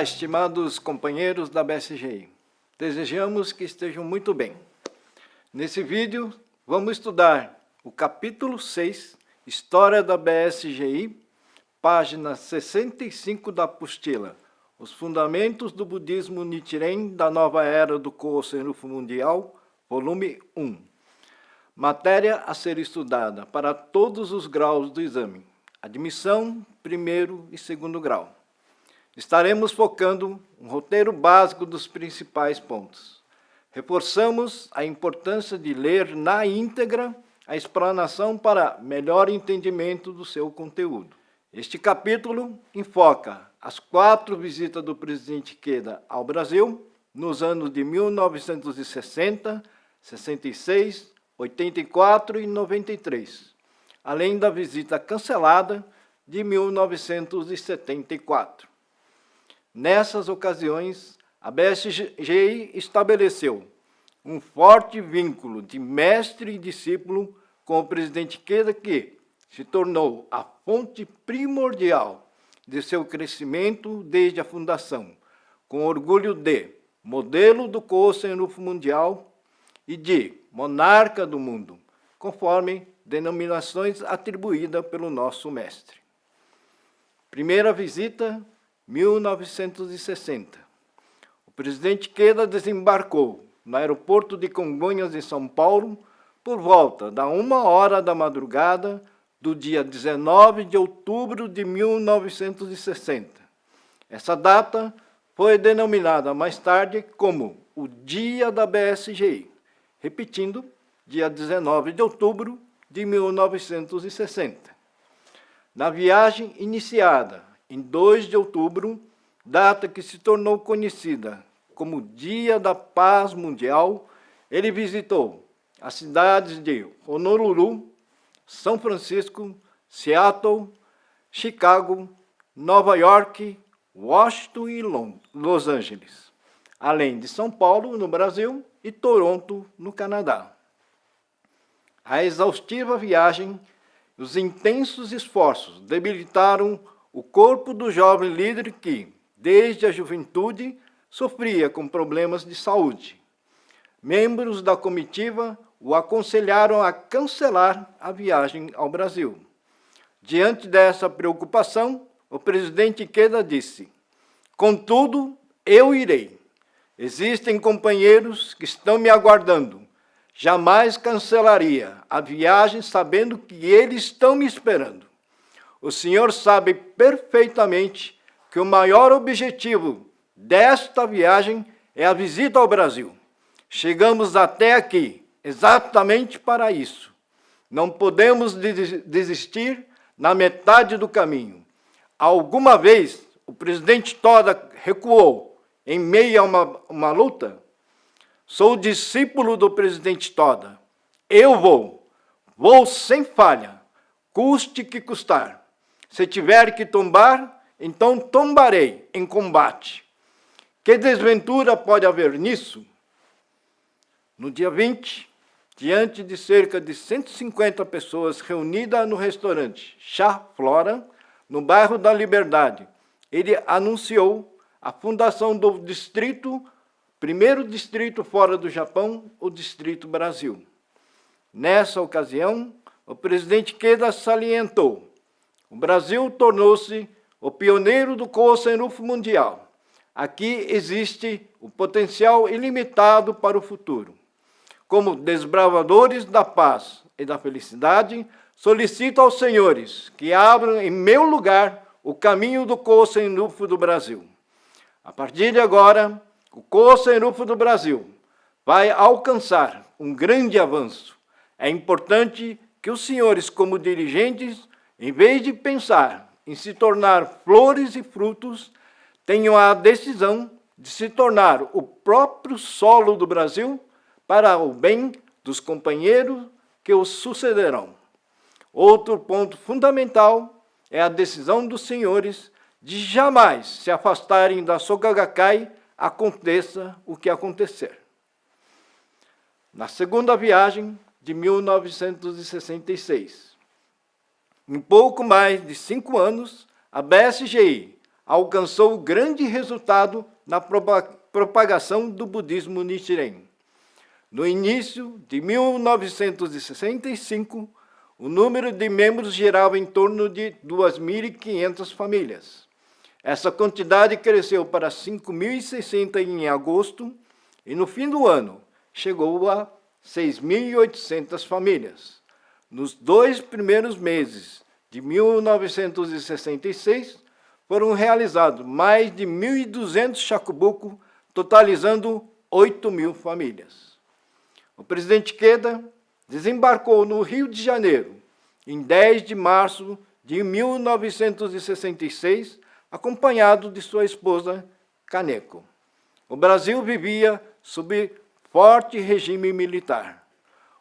Olá, estimados companheiros da BSGI. Desejamos que estejam muito bem. Nesse vídeo, vamos estudar o capítulo 6, História da BSGI, página 65 da apostila, Os Fundamentos do Budismo Nichiren da Nova Era do Kōsen Rufu Mundial, volume 1. Matéria a ser estudada para todos os graus do exame, admissão, primeiro e segundo grau. Estaremos focando um roteiro básico dos principais pontos. Reforçamos a importância de ler na íntegra a explanação para melhor entendimento do seu conteúdo. Este capítulo enfoca as 4 visitas do presidente Ikeda ao Brasil nos anos de 1960, 66, 84 e 93, além da visita cancelada de 1974. Nessas ocasiões, a BSGI estabeleceu um forte vínculo de mestre e discípulo com o presidente Ikeda, que se tornou a fonte primordial de seu crescimento desde a fundação, com orgulho de modelo do Kōsen Rufu Mundial e de monarca do mundo, conforme denominações atribuídas pelo nosso mestre. Primeira visita, 1960. O presidente Ikeda desembarcou no aeroporto de Congonhas, em São Paulo, por volta da 1h da madrugada do dia 19 de outubro de 1960. Essa data foi denominada mais tarde como o Dia da BSGI, repetindo, dia 19 de outubro de 1960. Na viagem iniciada em 2 de outubro, data que se tornou conhecida como Dia da Paz Mundial, ele visitou as cidades de Honolulu, São Francisco, Seattle, Chicago, Nova York, Washington e Los Angeles, além de São Paulo, no Brasil, e Toronto, no Canadá. A exaustiva viagem e os intensos esforços debilitaram o corpo do jovem líder que, desde a juventude, sofria com problemas de saúde. Membros da comitiva o aconselharam a cancelar a viagem ao Brasil. Diante dessa preocupação, o presidente Ikeda disse: "Contudo, eu irei. Existem companheiros que estão me aguardando. Jamais cancelaria a viagem sabendo que eles estão me esperando. O senhor sabe perfeitamente que o maior objetivo desta viagem é a visita ao Brasil. Chegamos até aqui exatamente para isso. Não podemos desistir na metade do caminho. Alguma vez o presidente Toda recuou em meio a uma luta? Sou discípulo do presidente Toda. Eu vou sem falha, custe que custar. Se tiver que tombar, então tombarei em combate. Que desventura pode haver nisso?" No dia 20, diante de cerca de 150 pessoas reunidas no restaurante Chá Flora, no bairro da Liberdade, ele anunciou a fundação do distrito, primeiro distrito fora do Japão, o Distrito Brasil. Nessa ocasião, o presidente Ikeda salientou: o Brasil tornou-se o pioneiro do Kōsen Rufu Mundial. Aqui existe o potencial ilimitado para o futuro. Como desbravadores da paz e da felicidade, solicito aos senhores que abram em meu lugar o caminho do Kōsen Rufu do Brasil. A partir de agora, o Kōsen Rufu do Brasil vai alcançar um grande avanço. É importante que os senhores, como dirigentes, em vez de pensar em se tornar flores e frutos, tenham a decisão de se tornar o próprio solo do Brasil para o bem dos companheiros que os sucederão. Outro ponto fundamental é a decisão dos senhores de jamais se afastarem da Soka Gakkai, aconteça o que acontecer. Na segunda viagem de 1966, em pouco mais de 5 anos, a BSGI alcançou grande resultado na propagação do budismo Nichiren. No início de 1965, o número de membros girava em torno de 2.500 famílias. Essa quantidade cresceu para 5.060 em agosto e, no fim do ano, chegou a 6.800 famílias. Nos 2 primeiros meses de 1966, foram realizados mais de 1.200 shakubuku, totalizando 8.000 famílias. O presidente Ikeda desembarcou no Rio de Janeiro em 10 de março de 1966, acompanhado de sua esposa, Kaneko. O Brasil vivia sob forte regime militar.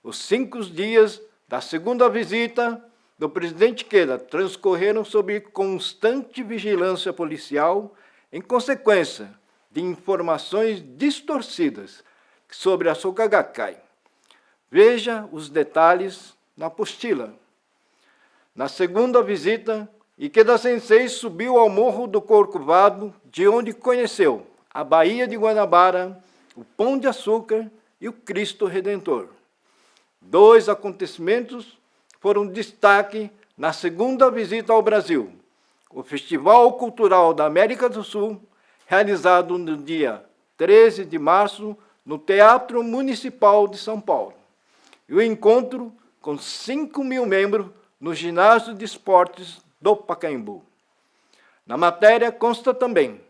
Os 5 dias da segunda visita do presidente Ikeda transcorreram sob constante vigilância policial, em consequência de informações distorcidas sobre a Soka Gakkai. Veja os detalhes na apostila. Na segunda visita, Ikeda Sensei subiu ao Morro do Corcovado, de onde conheceu a Baía de Guanabara, o Pão de Açúcar e o Cristo Redentor. 2 acontecimentos foram destaque na segunda visita ao Brasil: o Festival Cultural da América do Sul, realizado no dia 13 de março no Teatro Municipal de São Paulo, e o encontro com 5.000 membros no Ginásio de Esportes do Pacaembu. Na matéria consta também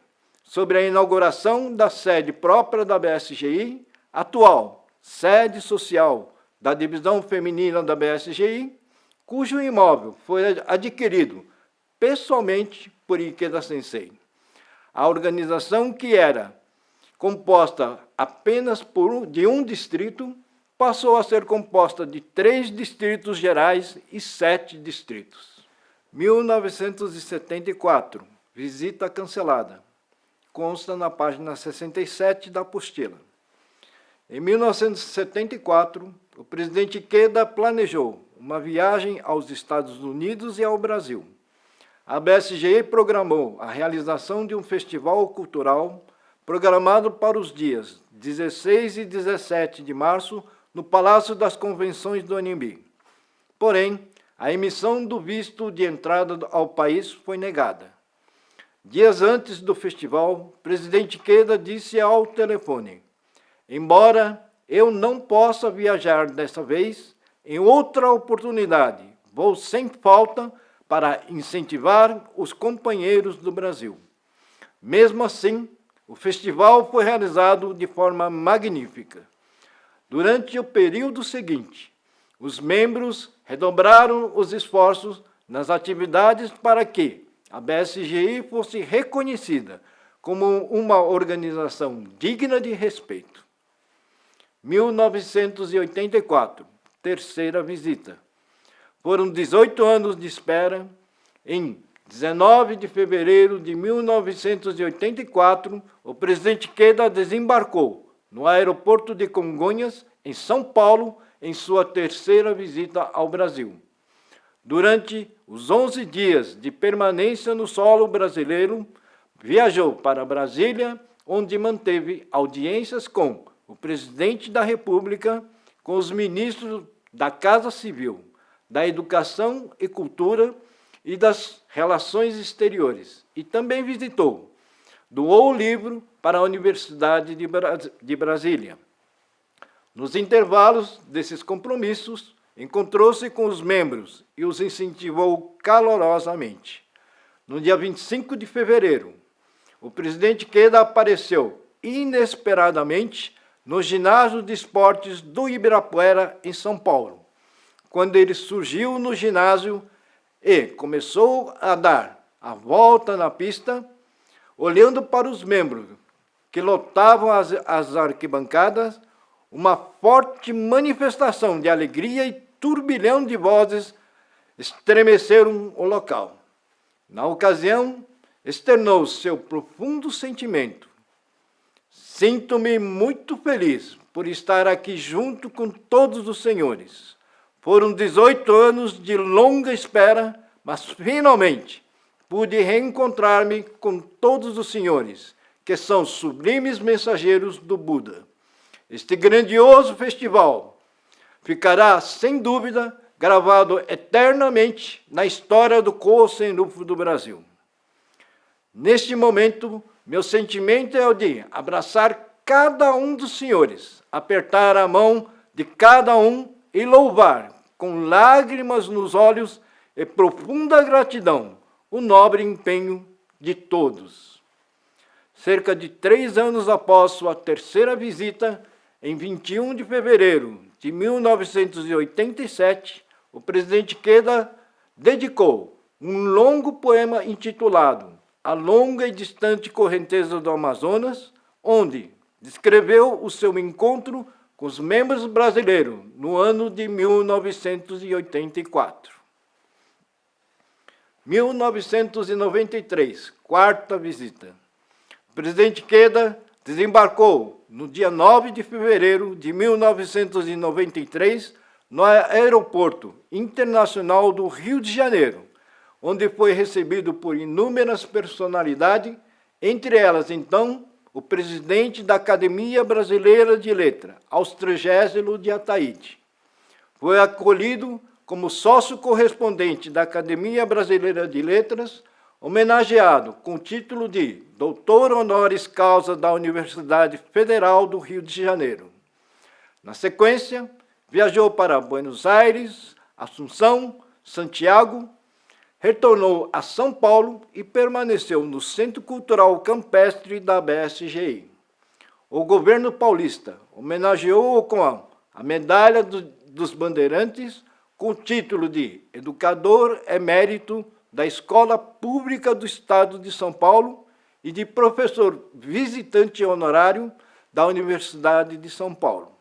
sobre a inauguração da sede própria da BSGI, atual sede social da divisão feminina da BSGI, cujo imóvel foi adquirido pessoalmente por Ikeda Sensei. A organização, que era composta apenas de um distrito, passou a ser composta de 3 distritos gerais e 7 distritos. 1974, visita cancelada. Consta na página 67 da apostila. Em 1974, o presidente Ikeda planejou uma viagem aos Estados Unidos e ao Brasil. A BSGI programou a realização de um festival cultural programado para os dias 16 e 17 de março no Palácio das Convenções do Anhembi. Porém, a emissão do visto de entrada ao país foi negada. Dias antes do festival, o presidente Ikeda disse ao telefone: "Embora eu não possa viajar dessa vez, em outra oportunidade vou sem falta para incentivar os companheiros do Brasil." Mesmo assim, o festival foi realizado de forma magnífica. Durante o período seguinte, os membros redobraram os esforços nas atividades para que a BSGI fosse reconhecida como uma organização digna de respeito. 1984, terceira visita. Foram 18 anos de espera. Em 19 de fevereiro de 1984, o presidente Ikeda desembarcou no aeroporto de Congonhas, em São Paulo, em sua terceira visita ao Brasil. Durante os 11 dias de permanência no solo brasileiro, viajou para Brasília, onde manteve audiências com o presidente da República, com os ministros da Casa Civil, da Educação e Cultura e das Relações Exteriores, e também visitou, doou o livro para a Universidade de Brasília. Nos intervalos desses compromissos, encontrou-se com os membros e os incentivou calorosamente. No dia 25 de fevereiro, o presidente Ikeda apareceu inesperadamente no Ginásio de Esportes do Ibirapuera, em São Paulo, quando ele surgiu no ginásio e começou a dar a volta na pista, olhando para os membros que lotavam as arquibancadas. Uma forte manifestação de alegria e turbilhão de vozes estremeceram o local. Na ocasião, externou seu profundo sentimento: "Sinto-me muito feliz por estar aqui junto com todos os senhores. Foram 18 anos de longa espera, mas finalmente pude reencontrar-me com todos os senhores, que são sublimes mensageiros do Buda. Este grandioso festival ficará, sem dúvida, gravado eternamente na história do Koho Senrufo do Brasil. Neste momento, meu sentimento é o de abraçar cada um dos senhores, apertar a mão de cada um e louvar, com lágrimas nos olhos e profunda gratidão, o nobre empenho de todos. Cerca de 3 anos após sua terceira visita, em 21 de fevereiro de 1987, o presidente Ikeda dedicou um longo poema intitulado A Longa e Distante Correnteza do Amazonas, onde descreveu o seu encontro com os membros brasileiros no ano de 1984. 1993, quarta visita. O presidente Ikeda desembarcou no dia 9 de fevereiro de 1993 no Aeroporto Internacional do Rio de Janeiro, onde foi recebido por inúmeras personalidades, entre elas, então, o presidente da Academia Brasileira de Letras, Austrégésilo de Ataíde. Foi acolhido como sócio correspondente da Academia Brasileira de Letras, homenageado com o título de Doutor Honoris Causa da Universidade Federal do Rio de Janeiro. Na sequência, viajou para Buenos Aires, Assunção, Santiago, retornou a São Paulo e permaneceu no Centro Cultural Campestre da BSGI. O governo paulista homenageou-o com a Medalha dos Bandeirantes, com o título de Educador Emérito da Escola Pública do Estado de São Paulo e de professor visitante honorário da Universidade de São Paulo.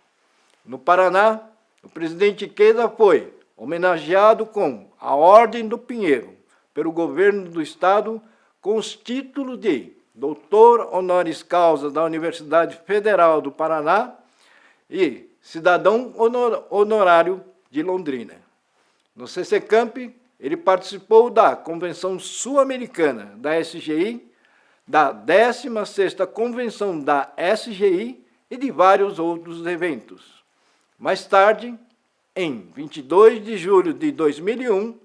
No Paraná, o presidente Ikeda foi homenageado com a Ordem do Pinheiro pelo governo do Estado com os títulos de Doutor Honoris Causa da Universidade Federal do Paraná e Cidadão Honorário de Londrina. No CCCamp, ele participou da Convenção Sul-Americana da SGI, da 16ª Convenção da SGI e de vários outros eventos. Mais tarde, em 22 de julho de 2001,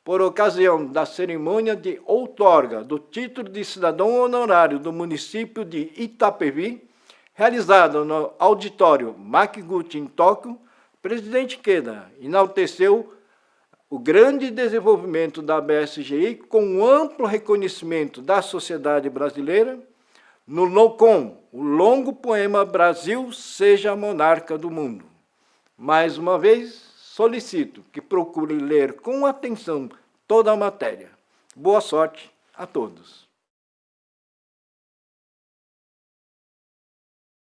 por ocasião da cerimônia de outorga do título de cidadão honorário do município de Itapevi, realizada no auditório Makiguchi, em Tóquio, o presidente Ikeda enalteceu o grande desenvolvimento da BSGI com o amplo reconhecimento da sociedade brasileira com o longo poema Brasil seja monarca do mundo. Mais uma vez, solicito que procure ler com atenção toda a matéria. Boa sorte a todos.